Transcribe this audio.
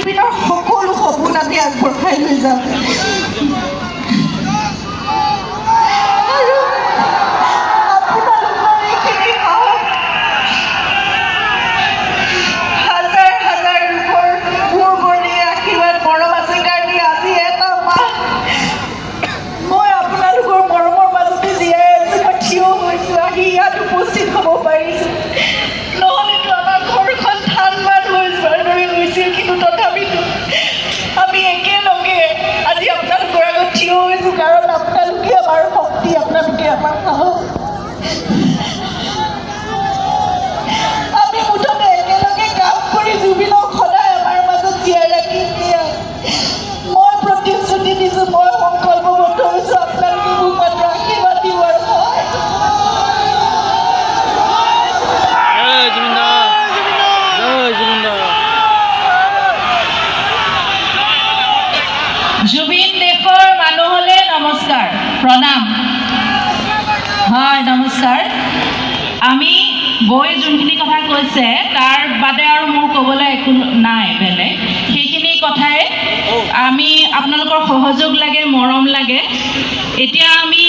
জুবিনৰ সকলো সপোন আমি আগবঢ়াই লৈ যাম। কাৰণ আপোনালোকে আমাৰ শক্তি, আপোনালোকে আমাৰ সাহস। আমি মুঠতে একেলগে কাম কৰি জুবিনক সদায় আমাৰ মাজত জীয়াই ৰাখিম। মই প্ৰতিশ্ৰুতি দিছোঁ, মই সংকল্পবদ্ধ হৈছোঁ, আপোনালোকে মোক মাত্ৰ আশীৰ্বাদ দিব আৰু জুবিন দেশৰ মানুহলৈ নমস্কাৰ, প্ৰণাম। হয়, নমস্কাৰ। আমি বৈ যোনখিনি কথা কৈছে তাৰ বাদে আৰু মোৰ ক'বলৈ একো নাই বেলেগ। সেইখিনি কথাই আমি আপোনালোকৰ সহযোগ লাগে, মৰম লাগে। এতিয়া আমি